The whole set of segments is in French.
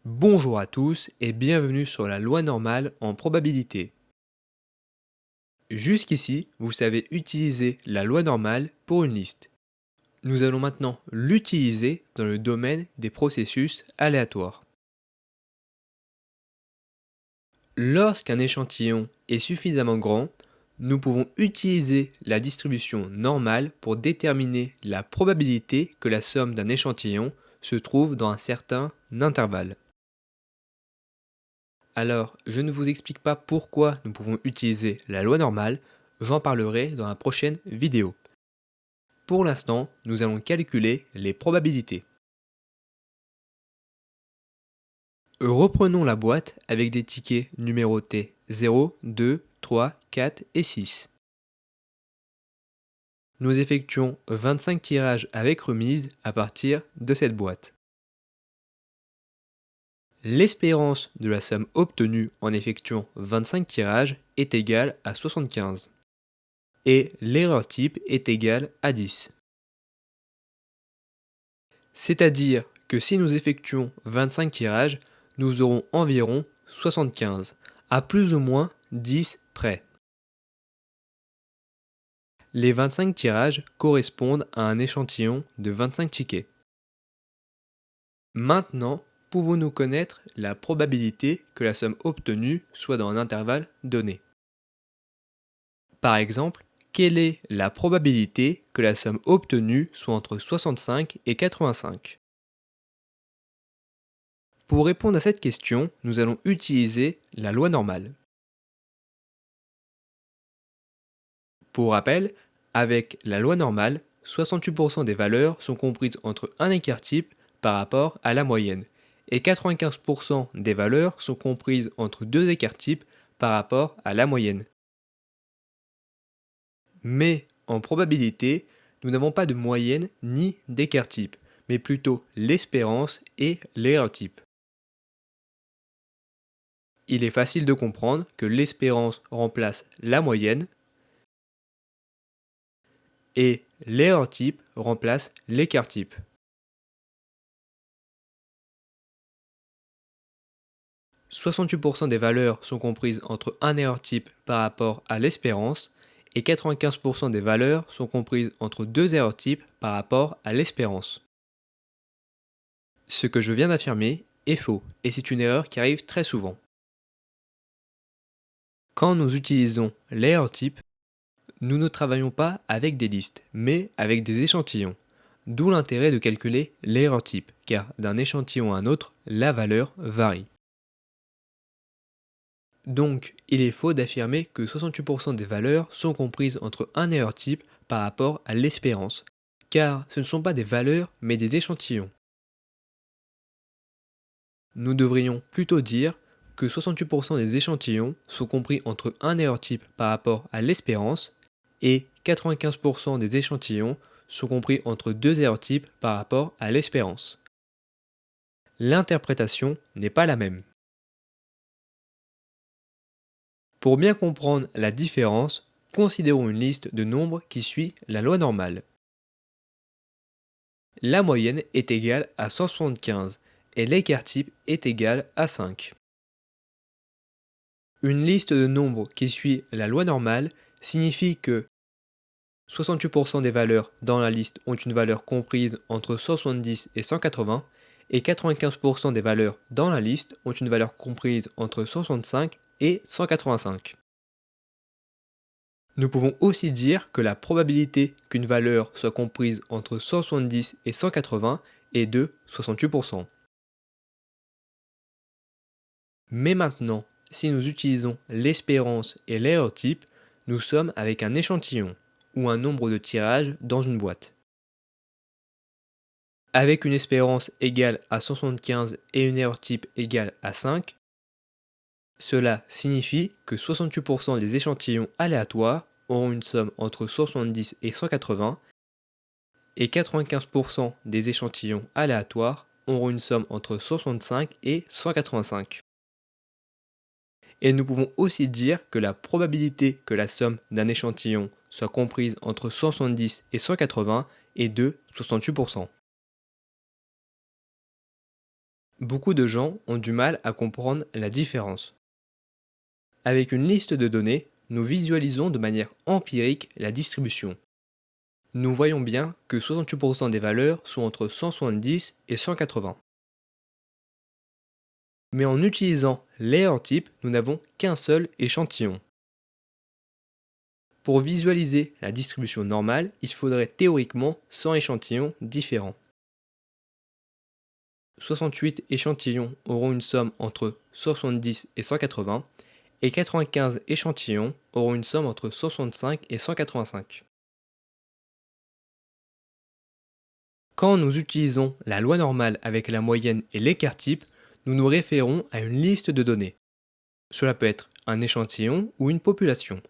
Bonjour à tous et bienvenue sur la loi normale en probabilité. Jusqu'ici, vous savez utiliser la loi normale pour une liste. Nous allons maintenant l'utiliser dans le domaine des processus aléatoires. Lorsqu'un échantillon est suffisamment grand, nous pouvons utiliser la distribution normale pour déterminer la probabilité que la somme d'un échantillon se trouve dans un certain intervalle. Alors, je ne vous explique pas pourquoi nous pouvons utiliser la loi normale, j'en parlerai dans la prochaine vidéo. Pour l'instant, nous allons calculer les probabilités. Reprenons la boîte avec des tickets numérotés 0, 2, 3, 4 et 6. Nous effectuons 25 tirages avec remise à partir de cette boîte. L'espérance de la somme obtenue en effectuant 25 tirages est égale à 75. Et l'erreur type est égale à 10. C'est-à-dire que si nous effectuons 25 tirages, nous aurons environ 75, à plus ou moins 10 près. Les 25 tirages correspondent à un échantillon de 25 tickets. Maintenant, pouvons-nous connaître la probabilité que la somme obtenue soit dans un intervalle donné? Par exemple, quelle est la probabilité que la somme obtenue soit entre 65 et 85? Pour répondre à cette question, nous allons utiliser la loi normale. Pour rappel, avec la loi normale, 68% des valeurs sont comprises entre un écart type par rapport à la moyenne, et 95% des valeurs sont comprises entre deux écarts types par rapport à la moyenne. Mais en probabilité, nous n'avons pas de moyenne ni d'écart type, mais plutôt l'espérance et l'erreur type. Il est facile de comprendre que l'espérance remplace la moyenne et l'erreur type remplace l'écart type. « 68% des valeurs sont comprises entre un erreur type par rapport à l'espérance et 95% des valeurs sont comprises entre deux erreurs types par rapport à l'espérance. Ce que je viens d'affirmer est faux et c'est une erreur qui arrive très souvent. Quand nous utilisons l'erreur type, nous ne travaillons pas avec des listes, mais avec des échantillons. D'où l'intérêt de calculer l'erreur type, car d'un échantillon à un autre, la valeur varie. Donc, il est faux d'affirmer que 68% des valeurs sont comprises entre un erreur type par rapport à l'espérance, car ce ne sont pas des valeurs, mais des échantillons. Nous devrions plutôt dire que 68% des échantillons sont compris entre un erreur type par rapport à l'espérance et 95% des échantillons sont compris entre deux erreurs types par rapport à l'espérance. L'interprétation n'est pas la même. Pour bien comprendre la différence, considérons une liste de nombres qui suit la loi normale. La moyenne est égale à 175 et l'écart type est égal à 5. Une liste de nombres qui suit la loi normale signifie que 68% des valeurs dans la liste ont une valeur comprise entre 170 et 180 et 95% des valeurs dans la liste ont une valeur comprise entre 165 et 185. Nous pouvons aussi dire que la probabilité qu'une valeur soit comprise entre 170 et 180 est de 68%. Mais maintenant, si nous utilisons l'espérance et l'erreur type, nous sommes avec un échantillon, ou un nombre de tirages dans une boîte. Avec une espérance égale à 175 et une erreur type égale à 5, cela signifie que 68% des échantillons aléatoires auront une somme entre 170 et 180 et 95% des échantillons aléatoires auront une somme entre 165 et 185. Et nous pouvons aussi dire que la probabilité que la somme d'un échantillon soit comprise entre 170 et 180 est de 68%. Beaucoup de gens ont du mal à comprendre la différence. Avec une liste de données, nous visualisons de manière empirique la distribution. Nous voyons bien que 68% des valeurs sont entre 170 et 180. Mais en utilisant l'erreur type, nous n'avons qu'un seul échantillon. Pour visualiser la distribution normale, il faudrait théoriquement 100 échantillons différents. 68 échantillons auront une somme entre 70 et 180, et 95 échantillons auront une somme entre 65 et 185. Quand nous utilisons la loi normale avec la moyenne et l'écart type, nous nous référons à une liste de données. Cela peut être un échantillon ou une population.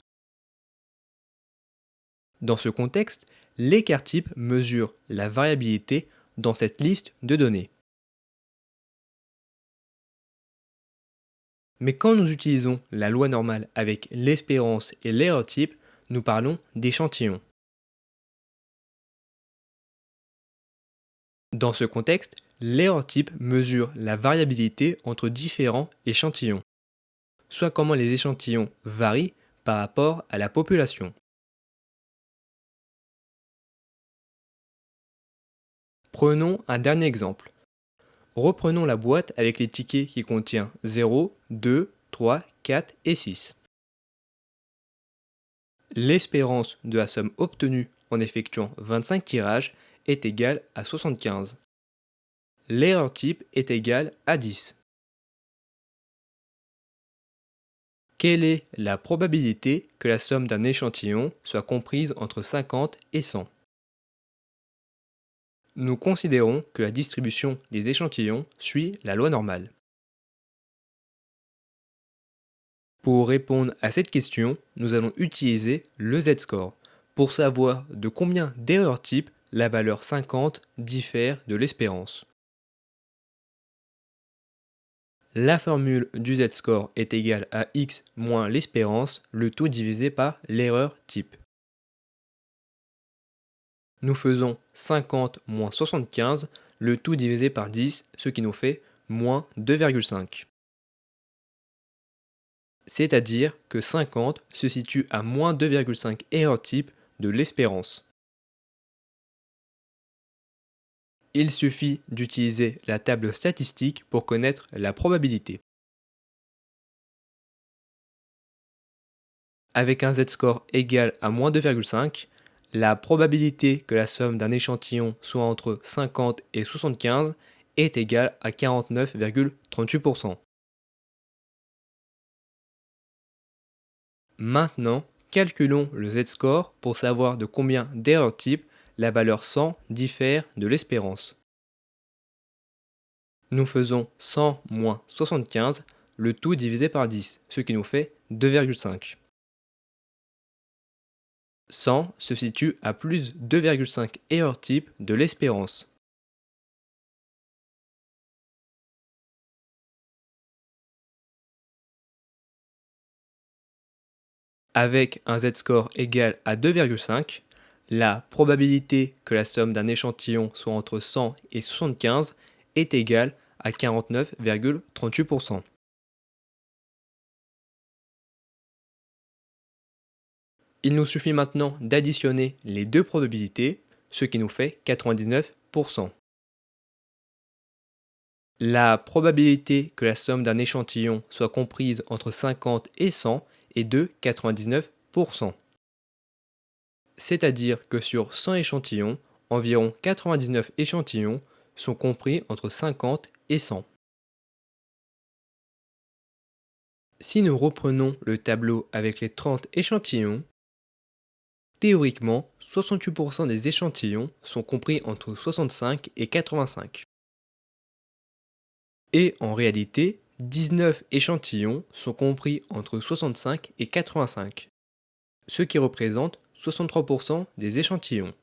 Dans ce contexte, l'écart type mesure la variabilité dans cette liste de données. Mais quand nous utilisons la loi normale avec l'espérance et l'erreur type, nous parlons d'échantillons. Dans ce contexte, l'erreur type mesure la variabilité entre différents échantillons, soit comment les échantillons varient par rapport à la population. Prenons un dernier exemple. Reprenons la boîte avec les tickets qui contient 0, 2, 3, 4 et 6. L'espérance de la somme obtenue en effectuant 25 tirages est égale à 75. L'erreur type est égale à 10. Quelle est la probabilité que la somme d'un échantillon soit comprise entre 50 et 100? Nous considérons que la distribution des échantillons suit la loi normale. Pour répondre à cette question, nous allons utiliser le Z-score pour savoir de combien d'erreurs type la valeur 50 diffère de l'espérance. La formule du Z-score est égale à x moins l'espérance, le tout divisé par l'erreur type. Nous faisons 50 moins 75, le tout divisé par 10, ce qui nous fait moins 2,5. C'est-à-dire que 50 se situe à moins 2,5 erreurs type de l'espérance. Il suffit d'utiliser la table statistique pour connaître la probabilité. Avec un z-score égal à moins 2,5, la probabilité que la somme d'un échantillon soit entre 50 et 75 est égale à 49,38%. Maintenant, calculons le z-score pour savoir de combien d'erreurs type la valeur 100 diffère de l'espérance. Nous faisons 100 moins 75, le tout divisé par 10, ce qui nous fait 2,5. 100 se situe à plus 2,5 erreurs type de l'espérance. Avec un z-score égal à 2,5, la probabilité que la somme d'un échantillon soit entre 100 et 75 est égale à 49,38%. Il nous suffit maintenant d'additionner les deux probabilités, ce qui nous fait 99%. La probabilité que la somme d'un échantillon soit comprise entre 50 et 100 est de 99%. C'est-à-dire que sur 100 échantillons, environ 99 échantillons sont compris entre 50 et 100. Si nous reprenons le tableau avec les 30 échantillons, théoriquement, 68% des échantillons sont compris entre 65 et 85. Et en réalité, 19 échantillons sont compris entre 65 et 85, ce qui représente 63% des échantillons.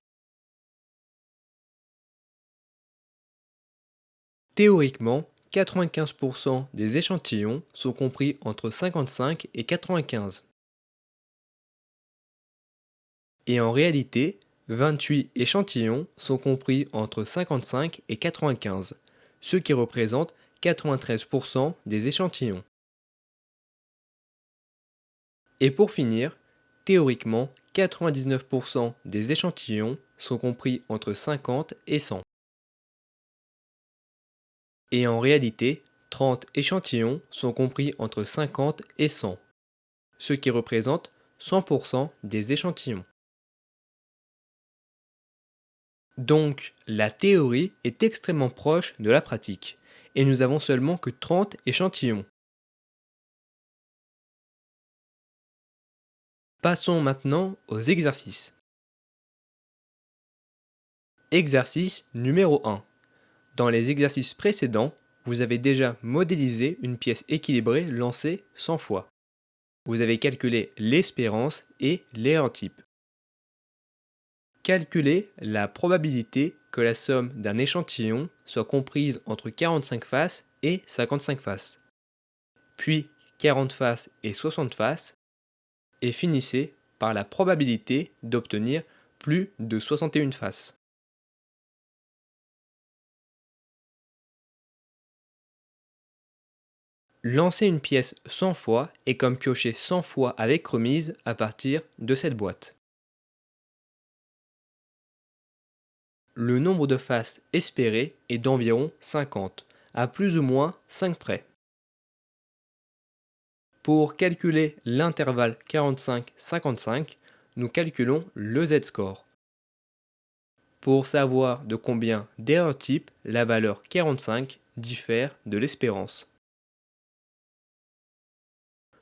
Théoriquement, 95% des échantillons sont compris entre 55 et 95. Et en réalité, 28 échantillons sont compris entre 55 et 95, ce qui représente 93% des échantillons. Et pour finir, théoriquement, 99% des échantillons sont compris entre 50 et 100. Et en réalité, 30 échantillons sont compris entre 50 et 100, ce qui représente 100% des échantillons. Donc, la théorie est extrêmement proche de la pratique, et nous avons seulement que 30 échantillons. Passons maintenant aux exercices. Exercice numéro 1. Dans les exercices précédents, vous avez déjà modélisé une pièce équilibrée lancée 100 fois. Vous avez calculé l'espérance et l'erreur type. Calculez la probabilité que la somme d'un échantillon soit comprise entre 45 faces et 55 faces, puis 40 faces et 60 faces, et finissez par la probabilité d'obtenir plus de 61 faces. Lancer une pièce 100 fois est comme piocher 100 fois avec remise à partir de cette boîte. Le nombre de faces espérées est d'environ 50, à plus ou moins 5 près. Pour calculer l'intervalle 45-55, nous calculons le z-score. Pour savoir de combien d'erreurs type la valeur 45 diffère de l'espérance.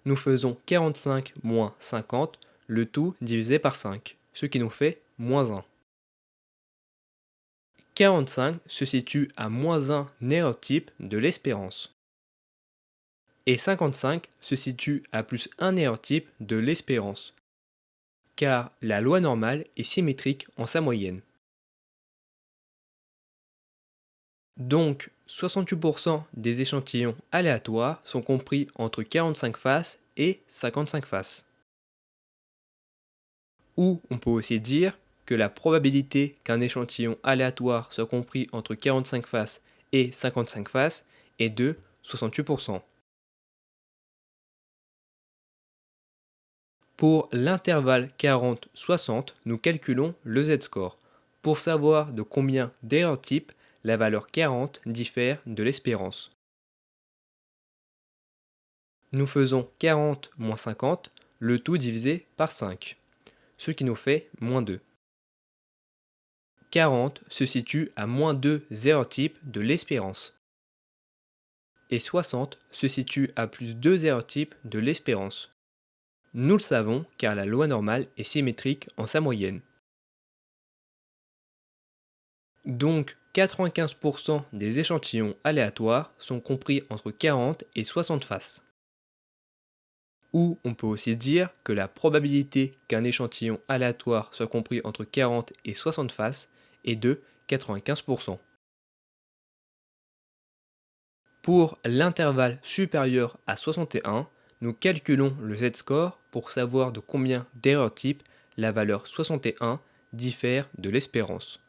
Nous faisons 45 moins 50, le tout divisé par 5, ce qui nous fait moins 1. 45 se situe à moins 1 erreur type de l'espérance. Et 55 se situe à plus 1 erreur type de l'espérance, car la loi normale est symétrique en sa moyenne. Donc, 68% des échantillons aléatoires sont compris entre 45 faces et 55 faces. Ou on peut aussi dire que la probabilité qu'un échantillon aléatoire soit compris entre 45 faces et 55 faces est de 68%. Pour l'intervalle 40-60, nous calculons le z-score pour savoir de combien d'erreurs type la valeur 40 diffère de l'espérance. Nous faisons 40 moins 50, le tout divisé par 5, ce qui nous fait moins 2. 40 se situe à moins 2 erreurs type de l'espérance. Et 60 se situe à plus 2 erreurs type de l'espérance. Nous le savons car la loi normale est symétrique en sa moyenne. Donc 95% des échantillons aléatoires sont compris entre 40 et 60 faces. Ou on peut aussi dire que la probabilité qu'un échantillon aléatoire soit compris entre 40 et 60 faces est de 95%. Pour l'intervalle supérieur à 61, nous calculons le z-score pour savoir de combien d'erreurs type la valeur 61 diffère de l'espérance.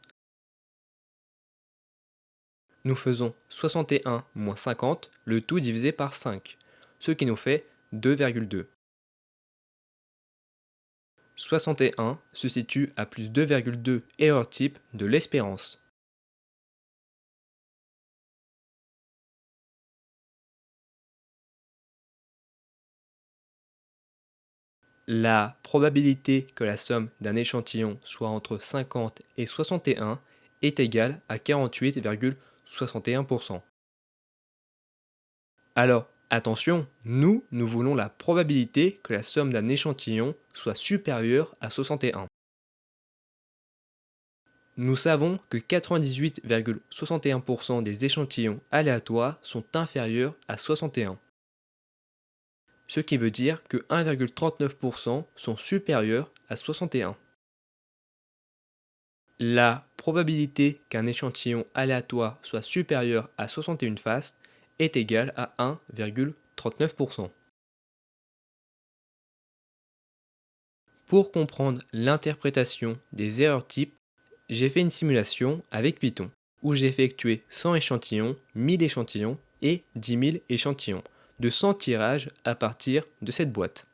Nous faisons 61 moins 50, le tout divisé par 5, ce qui nous fait 2,2. 61 se situe à plus 2,2 erreurs type de l'espérance. La probabilité que la somme d'un échantillon soit entre 50 et 61 est égale à 48,61%. Alors, attention, nous voulons la probabilité que la somme d'un échantillon soit supérieure à 61. Nous savons que 98,61% des échantillons aléatoires sont inférieurs à 61. Ce qui veut dire que 1,39% sont supérieurs à 61. La probabilité qu'un échantillon aléatoire soit supérieur à 61 faces est égale à 1,39%. Pour comprendre l'interprétation des erreurs types, j'ai fait une simulation avec Python, où j'ai effectué 100 échantillons, 1000 échantillons et 10 000 échantillons, de 100 tirages à partir de cette boîte.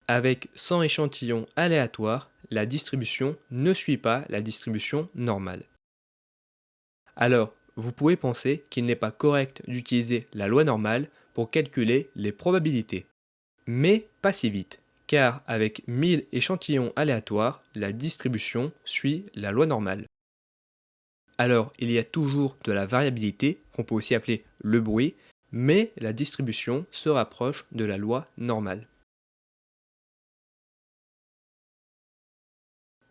Avec 100 échantillons aléatoires, la distribution ne suit pas la distribution normale. Alors, vous pouvez penser qu'il n'est pas correct d'utiliser la loi normale pour calculer les probabilités. Mais pas si vite, car avec 1000 échantillons aléatoires, la distribution suit la loi normale. Alors, il y a toujours de la variabilité, qu'on peut aussi appeler le bruit, mais la distribution se rapproche de la loi normale.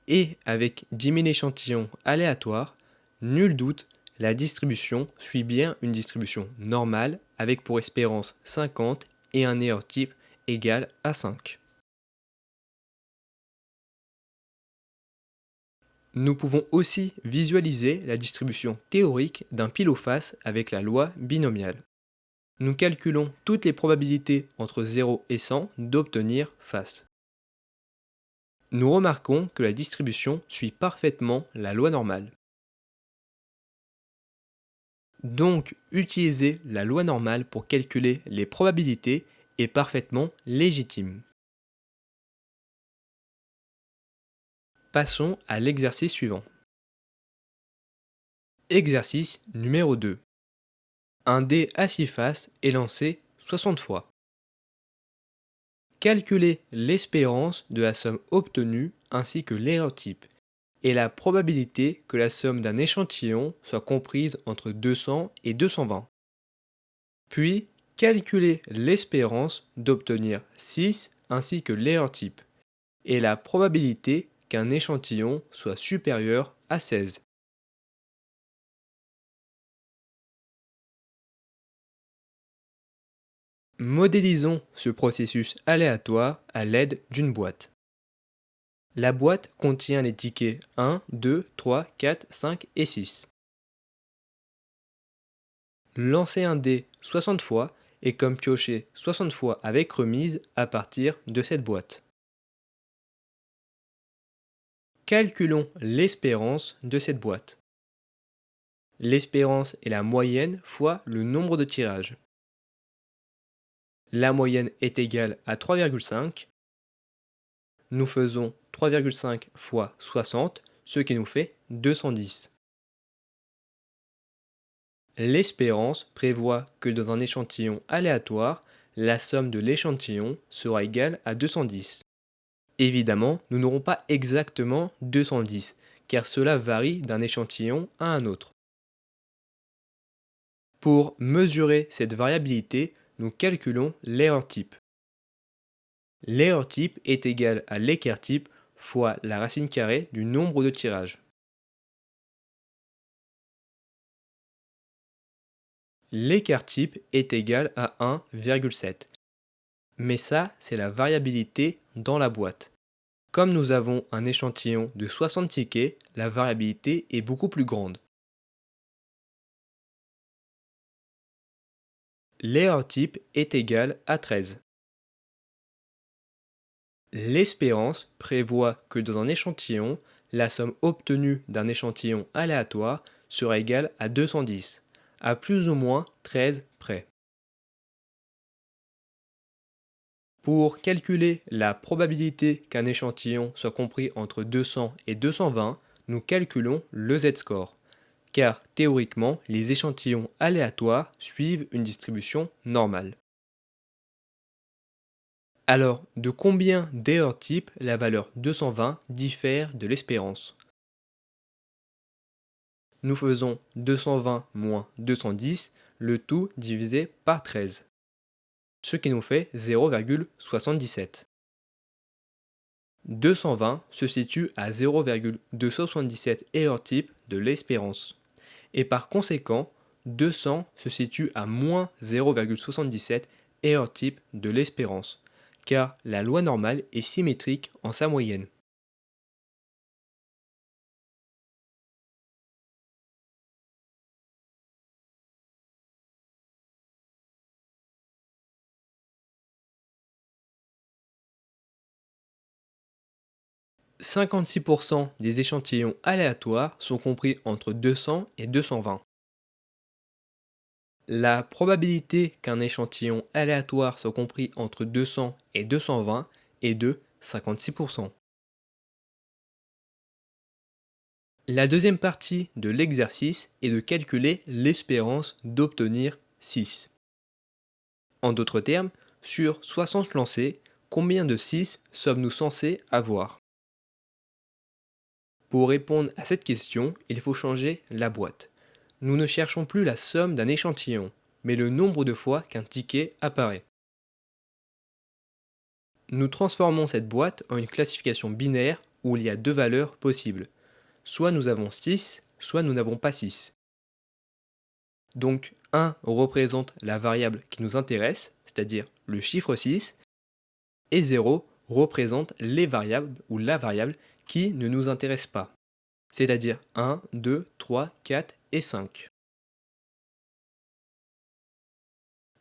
Et avec 10 000 échantillons aléatoires, nul doute, la distribution suit bien une distribution normale avec pour espérance 50 et un erreur type égal à 5. Nous pouvons aussi visualiser la distribution théorique d'un pile ou face avec la loi binomiale. Nous calculons toutes les probabilités entre 0 et 100 d'obtenir face. Nous remarquons que la distribution suit parfaitement la loi normale. Donc, utiliser la loi normale pour calculer les probabilités est parfaitement légitime. Passons à l'exercice suivant. Exercice numéro 2. Un dé à 6 faces est lancé 60 fois. Calculez l'espérance de la somme obtenue ainsi que l'erreur type et la probabilité que la somme d'un échantillon soit comprise entre 200 et 220. Puis, calculez l'espérance d'obtenir 6 ainsi que l'erreur type et la probabilité qu'un échantillon soit supérieur à 16. Modélisons ce processus aléatoire à l'aide d'une boîte. La boîte contient les tickets 1, 2, 3, 4, 5 et 6. Lancer un dé 60 fois est comme piocher 60 fois avec remise à partir de cette boîte. Calculons l'espérance de cette boîte. L'espérance est la moyenne fois le nombre de tirages. La moyenne est égale à 3,5. Nous faisons 3,5 fois 60, ce qui nous fait 210. L'espérance prévoit que dans un échantillon aléatoire, la somme de l'échantillon sera égale à 210. Évidemment, nous n'aurons pas exactement 210, car cela varie d'un échantillon à un autre. Pour mesurer cette variabilité, nous calculons l'erreur type. L'erreur type est égale à l'écart type fois la racine carrée du nombre de tirages. L'écart type est égal à 1,7. Mais ça, c'est la variabilité dans la boîte. Comme nous avons un échantillon de 60 tickets, la variabilité est beaucoup plus grande. L'erreur type est égale à 13. L'espérance prévoit que dans un échantillon, la somme obtenue d'un échantillon aléatoire sera égale à 210, à plus ou moins 13 près. Pour calculer la probabilité qu'un échantillon soit compris entre 200 et 220, nous calculons le z-score, car théoriquement, les échantillons aléatoires suivent une distribution normale. Alors, de combien d'erreur type la valeur 220 diffère de l'espérance? Nous faisons 220 moins 210, le tout divisé par 13, ce qui nous fait 0,77. 220 se situe à 0,277 erreur type de l'espérance, et par conséquent, 200 se situe à moins 0,77 erreur type de l'espérance, car la loi normale est symétrique en sa moyenne. « 56% des échantillons aléatoires sont compris entre 200 et 220. La probabilité qu'un échantillon aléatoire soit compris entre 200 et 220 est de 56%. La deuxième partie de l'exercice est de calculer l'espérance d'obtenir 6. En d'autres termes, sur 60 lancés, combien de 6 sommes-nous censés avoir? Pour répondre à cette question, il faut changer la boîte. Nous ne cherchons plus la somme d'un échantillon, mais le nombre de fois qu'un ticket apparaît. Nous transformons cette boîte en une classification binaire où il y a deux valeurs possibles. Soit nous avons 6, soit nous n'avons pas 6. Donc 1 représente la variable qui nous intéresse, c'est-à-dire le chiffre 6, et 0 représente les variables ou la variable qui ne nous intéresse pas, c'est-à-dire 1, 2, 3, 4 et 5.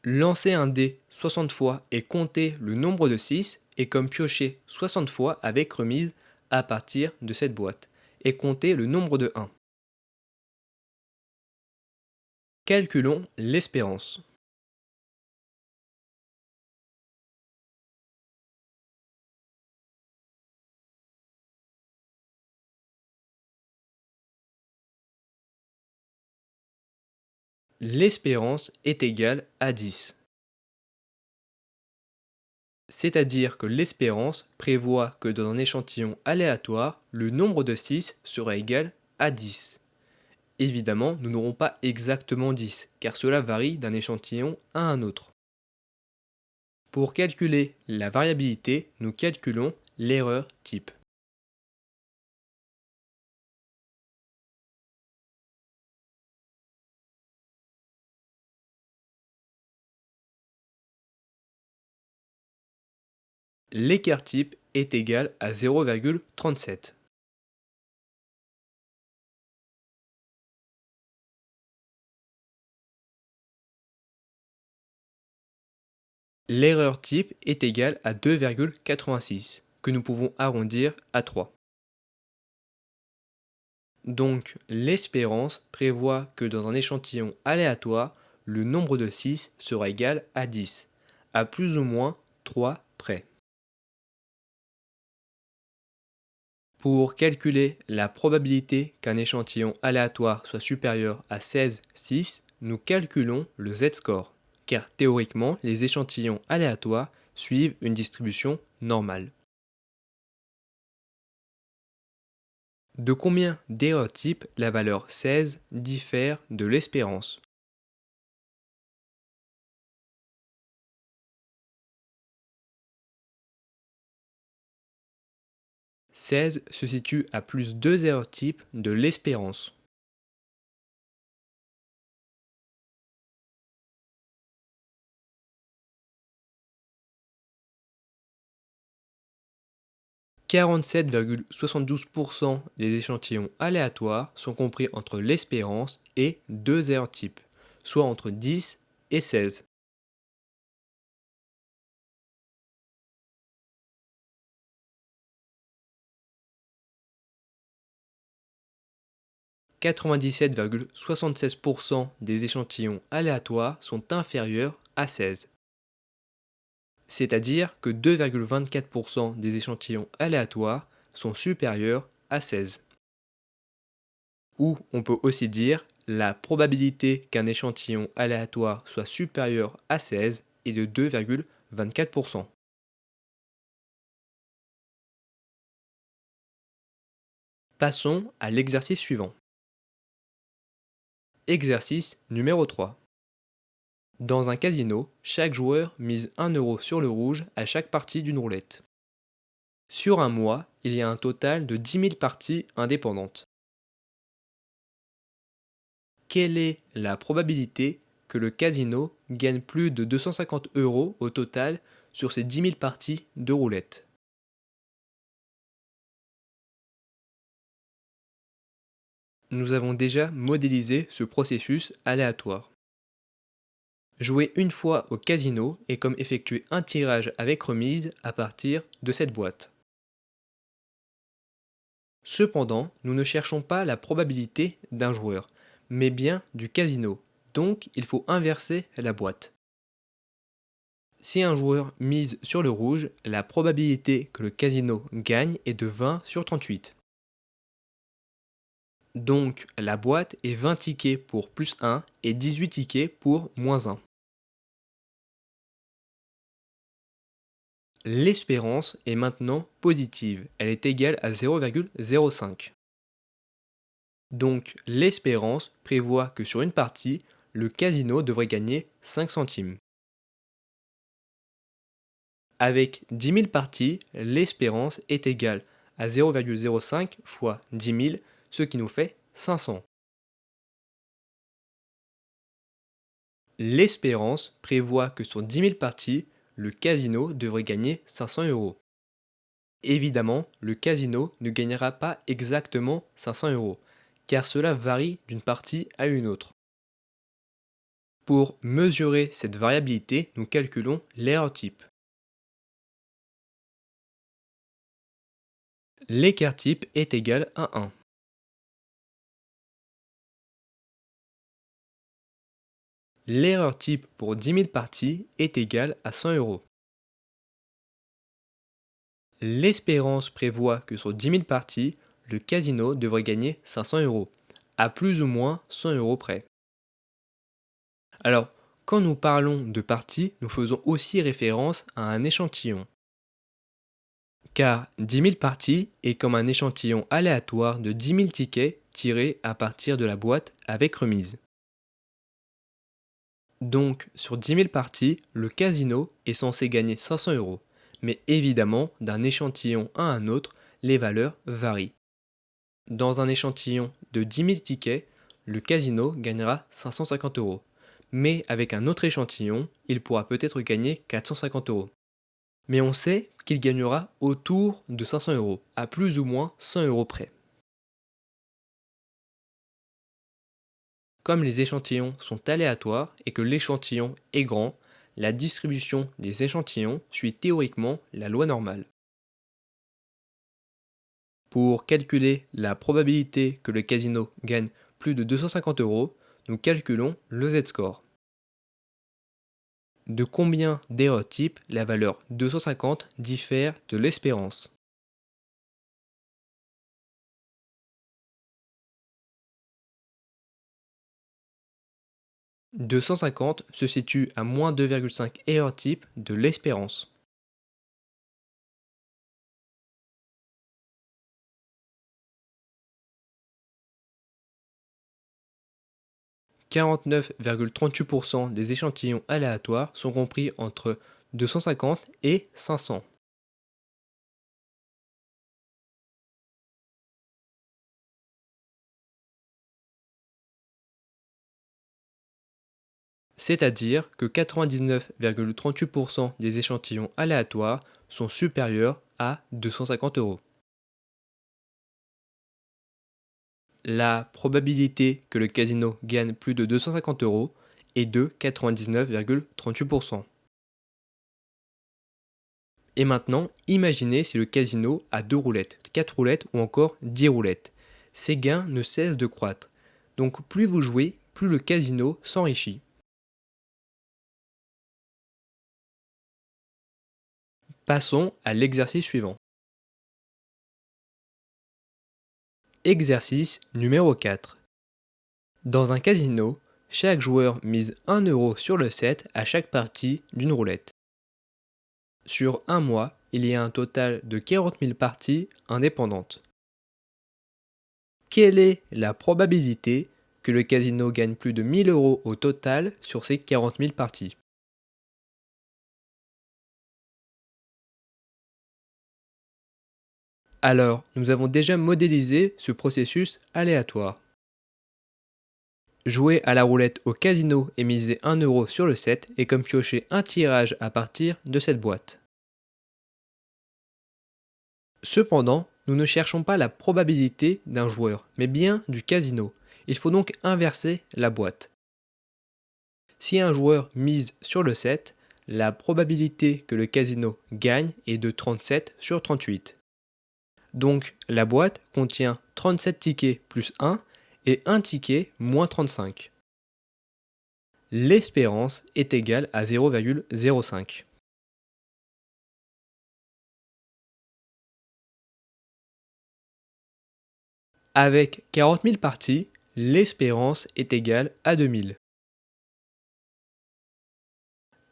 Lancer un dé 60 fois et compter le nombre de 6 est comme piocher 60 fois avec remise à partir de cette boîte et compter le nombre de 1. Calculons l'espérance. L'espérance est égale à 10. C'est-à-dire que l'espérance prévoit que dans un échantillon aléatoire, le nombre de 6 sera égal à 10. Évidemment, nous n'aurons pas exactement 10, car cela varie d'un échantillon à un autre. Pour calculer la variabilité, nous calculons l'erreur type. L'écart type est égal à 0,37. L'erreur type est égale à 2,86, que nous pouvons arrondir à 3. Donc l'espérance prévoit que dans un échantillon aléatoire, le nombre de 6 sera égal à 10, à plus ou moins 3 près. Pour calculer la probabilité qu'un échantillon aléatoire soit supérieur à 16,6, nous calculons le z-score, car théoriquement, les échantillons aléatoires suivent une distribution normale. De combien d'erreurs type la valeur 16 diffère de l'espérance? « 16 se situe à plus 2 erreurs type de l'espérance. « 47,72% des échantillons aléatoires sont compris entre l'espérance et 2 erreurs type, soit entre 10 et 16. « 97,76% des échantillons aléatoires sont inférieurs à 16. C'est-à-dire que 2,24% des échantillons aléatoires sont supérieurs à 16. Ou on peut aussi dire la probabilité qu'un échantillon aléatoire soit supérieur à 16 est de 2,24%. Passons à l'exercice suivant. Exercice numéro 3. Dans un casino, chaque joueur mise 1 euro sur le rouge à chaque partie d'une roulette. Sur un mois, il y a un total de 10 000 parties indépendantes. Quelle est la probabilité que le casino gagne plus de 250 euros au total sur ces 10 000 parties de roulette? Nous avons déjà modélisé ce processus aléatoire. Jouer une fois au casino est comme effectuer un tirage avec remise à partir de cette boîte. Cependant, nous ne cherchons pas la probabilité d'un joueur, mais bien du casino, Donc, il faut inverser la boîte. Si un joueur mise sur le rouge, la probabilité que le casino gagne est de 20 sur 38. Donc, la boîte est 20 tickets pour plus 1 et 18 tickets pour moins 1. L'espérance est maintenant positive, elle est égale à 0,05. Donc l'espérance prévoit que sur une partie, le casino devrait gagner 5 centimes. Avec 10 000 parties, l'espérance est égale à 0,05 fois 10 000, ce qui nous fait 500. L'espérance prévoit que sur 10 000 parties, le casino devrait gagner 500 euros. Évidemment, le casino ne gagnera pas exactement 500 euros, car cela varie d'une partie à une autre. Pour mesurer cette variabilité, nous calculons l'erreur type. L'écart type est égal à 1. L'erreur type pour 10 000 parties est égale à 100 euros. L'espérance prévoit que sur 10 000 parties, le casino devrait gagner 500 euros, à plus ou moins 100 euros près. Alors, quand nous parlons de parties, nous faisons aussi référence à un échantillon. Car 10 000 parties est comme un échantillon aléatoire de 10 000 tickets tirés à partir de la boîte avec remise. Donc, sur 10 000 parties, le casino est censé gagner 500 euros. Mais évidemment, d'un échantillon à un autre, les valeurs varient. Dans un échantillon de 10 000 tickets, le casino gagnera 550 euros. Mais avec un autre échantillon, il pourra peut-être gagner 450 euros. Mais on sait qu'il gagnera autour de 500 euros, à plus ou moins 100 euros près. Comme les échantillons sont aléatoires et que l'échantillon est grand, la distribution des échantillons suit théoriquement la loi normale. Pour calculer la probabilité que le casino gagne plus de 250 euros, nous calculons le Z-score. De combien d'erreurs type la valeur 250 diffère de l'espérance? « 250 se situe à moins 2,5 erreurs type de l'espérance. « 49,38% des échantillons aléatoires sont compris entre 250 et 500. C'est-à-dire que 99,38% des échantillons aléatoires sont supérieurs à 250 euros. La probabilité que le casino gagne plus de 250 euros est de 99,38%. Et maintenant, imaginez si le casino a 2 roulettes, 4 roulettes ou encore 10 roulettes. Ces gains ne cessent de croître. Donc plus vous jouez, plus le casino s'enrichit. Passons à l'exercice suivant. Exercice numéro 4. Dans un casino, chaque joueur mise 1 euro sur le set à chaque partie d'une roulette. Sur un mois, il y a un total de 40 000 parties indépendantes. Quelle est la probabilité que le casino gagne plus de 1000 euros au total sur ces 40 000 parties? Alors, nous avons déjà modélisé ce processus aléatoire. Jouer à la roulette au casino et miser 1 euro sur le set est comme piocher un tirage à partir de cette boîte. Cependant, nous ne cherchons pas la probabilité d'un joueur, mais bien du casino. Il faut donc inverser la boîte. Si un joueur mise sur le 7, la probabilité que le casino gagne est de 37 sur 38. Donc la boîte contient 37 tickets plus 1 et 1 ticket moins 35. l'espérance est égale à 0,05. Avec 40 000 parties, l'espérance est égale à 2000.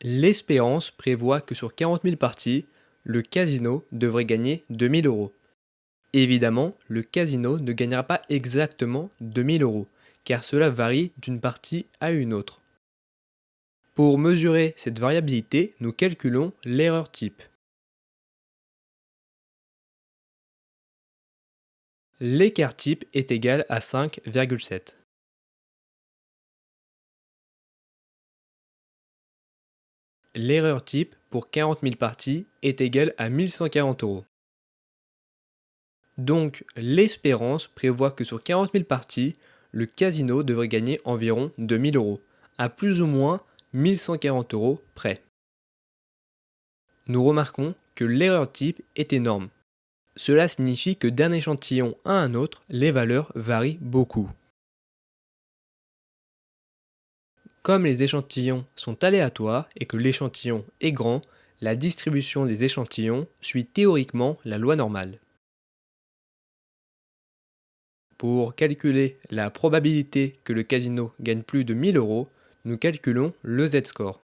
L'espérance prévoit que sur 40 000 parties, le casino devrait gagner 2000 euros. Évidemment, le casino ne gagnera pas exactement 2000 euros, car cela varie d'une partie à une autre. Pour mesurer cette variabilité, nous calculons l'erreur type. L'écart type est égal à 5,7. L'erreur type pour 40 000 parties est égale à 1140 euros. Donc l'espérance prévoit que sur 40 000 parties, le casino devrait gagner environ 2000 euros, à plus ou moins 1140 euros près. Nous remarquons que l'erreur type est énorme. Cela signifie que d'un échantillon à un autre, les valeurs varient beaucoup. Comme les échantillons sont aléatoires et que l'échantillon est grand, la distribution des échantillons suit théoriquement la loi normale. Pour calculer la probabilité que le casino gagne plus de 1000 euros, nous calculons le Z-score.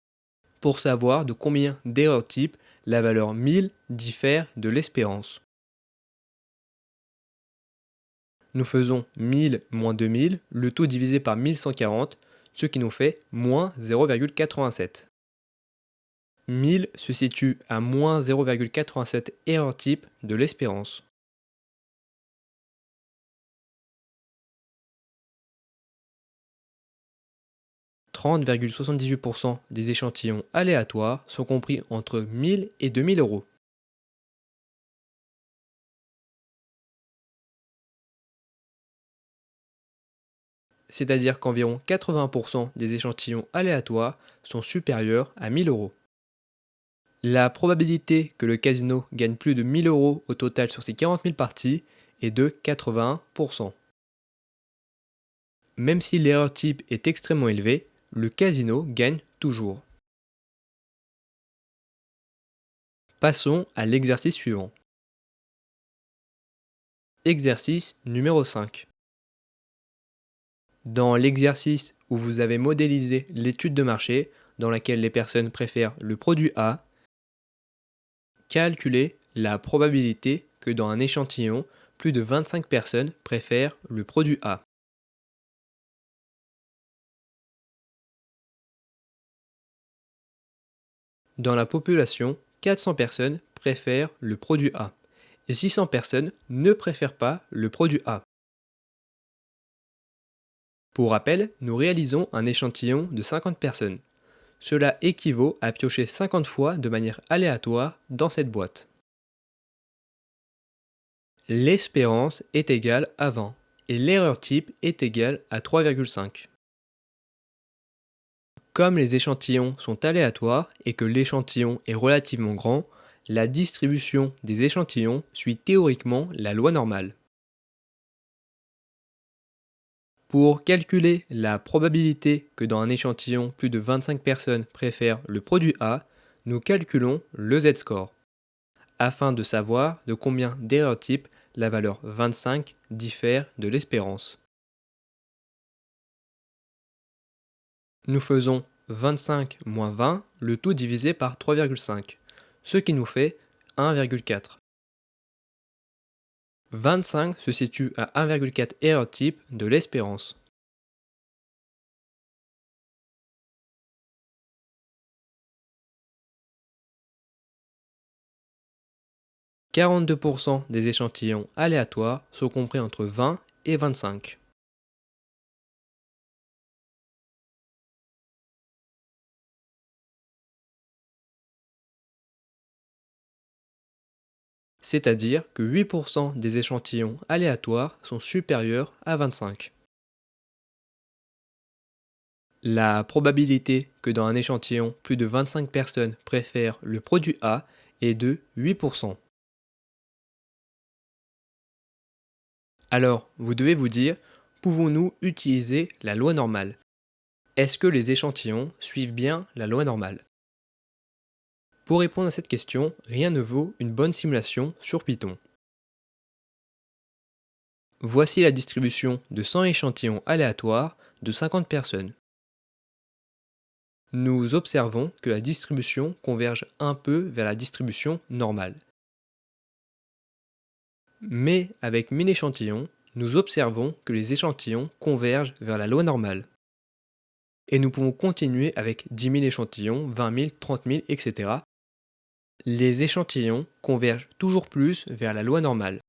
Pour savoir de combien d'erreurs type la valeur 1000 diffère de l'espérance. Nous faisons 1000 moins 2000, le tout divisé par 1140, ce qui nous fait moins 0,87. 1000 se situe à moins 0,87 erreurs type de l'espérance. « 30,78% des échantillons aléatoires sont compris entre 1000 et 2000 euros. C'est-à-dire qu'environ 80% des échantillons aléatoires sont supérieurs à 1000 euros. La probabilité que le casino gagne plus de 1000 euros au total sur ses 40 000 parties est de 81%. Même si l'erreur type est extrêmement élevée, le casino gagne toujours. Passons à l'exercice suivant. Exercice numéro 5. Dans l'exercice où vous avez modélisé l'étude de marché dans laquelle les personnes préfèrent le produit A, calculez la probabilité que dans un échantillon, plus de 25 personnes préfèrent le produit A. Dans la population, 400 personnes préfèrent le produit A et 600 personnes ne préfèrent pas le produit A. Pour rappel, nous réalisons un échantillon de 50 personnes. Cela équivaut à piocher 50 fois de manière aléatoire dans cette boîte. L'espérance est égale à 20 et l'erreur type est égale à 3,5. Comme les échantillons sont aléatoires et que l'échantillon est relativement grand, la distribution des échantillons suit théoriquement la loi normale. Pour calculer la probabilité que dans un échantillon plus de 25 personnes préfèrent le produit A, nous calculons le Z-score, afin de savoir de combien d'erreurs type la valeur 25 diffère de l'espérance. Nous faisons 25 moins 20, le tout divisé par 3,5, ce qui nous fait 1,4. 25 se situe à 1,4 erreurs type de l'espérance. « 42% des échantillons aléatoires sont compris entre 20 et 25. C'est-à-dire que 8% des échantillons aléatoires sont supérieurs à 25. La probabilité que dans un échantillon plus de 25 personnes préfèrent le produit A est de 8%. Alors, vous devez vous dire, pouvons-nous utiliser la loi normale? Est-ce que les échantillons suivent bien la loi normale? Pour répondre à cette question, rien ne vaut une bonne simulation sur Python. Voici la distribution de 100 échantillons aléatoires de 50 personnes. Nous observons que la distribution converge un peu vers la distribution normale. Mais avec 1000 échantillons, nous observons que les échantillons convergent vers la loi normale. Et nous pouvons continuer avec 10 000 échantillons, 20 000, 30 000, etc. Les échantillons convergent toujours plus vers la loi normale.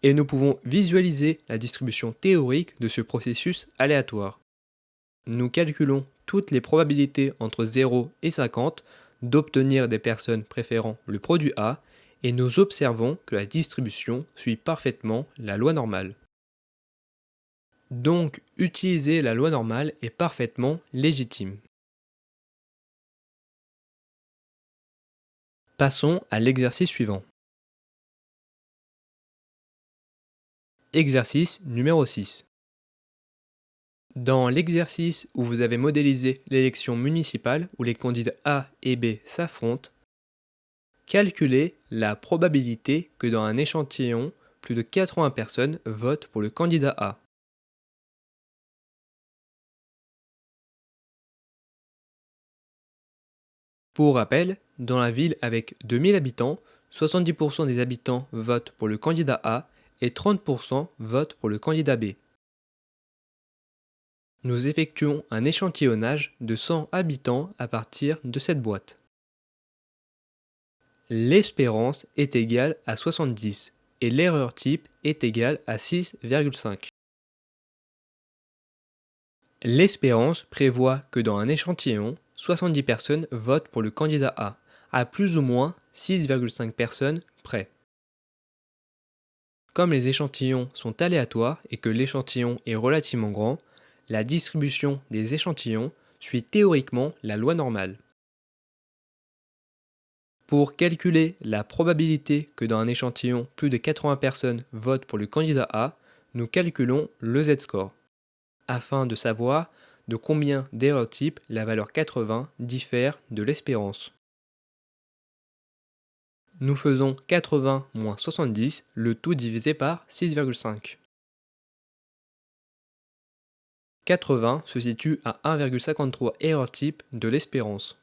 Et nous pouvons visualiser la distribution théorique de ce processus aléatoire. Nous calculons toutes les probabilités entre 0 et 50 d'obtenir des personnes préférant le produit A et nous observons que la distribution suit parfaitement la loi normale. Donc, utiliser la loi normale est parfaitement légitime. Passons à l'exercice suivant. Exercice numéro 6. Dans l'exercice où vous avez modélisé l'élection municipale où les candidats A et B s'affrontent, calculez la probabilité que dans un échantillon, plus de 80 personnes votent pour le candidat A. Pour rappel, dans la ville avec 2000 habitants, 70% des habitants votent pour le candidat A et 30% votent pour le candidat B. Nous effectuons un échantillonnage de 100 habitants à partir de cette boîte. L'espérance est égale à 70 et l'erreur type est égale à 6,5. L'espérance prévoit que dans un échantillon, 70 personnes votent pour le candidat A, à plus ou moins 6,5 personnes près. Comme les échantillons sont aléatoires et que l'échantillon est relativement grand, la distribution des échantillons suit théoriquement la loi normale. Pour calculer la probabilité que dans un échantillon plus de 80 personnes votent pour le candidat A, nous calculons le z-score, afin de savoir de combien d'erreurs type la valeur 80 diffère de l'espérance. Nous faisons 80 moins 70, le tout divisé par 6,5. 80 se situe à 1,53 erreurs type de l'espérance.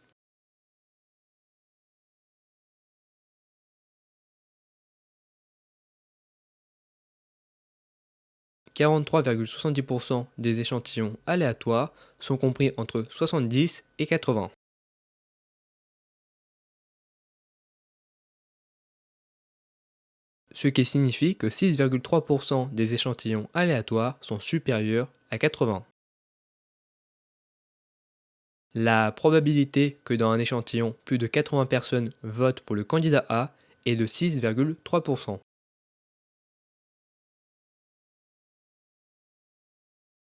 « 43,70% des échantillons aléatoires sont compris entre 70 et 80. Ce qui signifie que 6,3% des échantillons aléatoires sont supérieurs à 80. La probabilité que dans un échantillon plus de 80 personnes votent pour le candidat A est de 6,3%.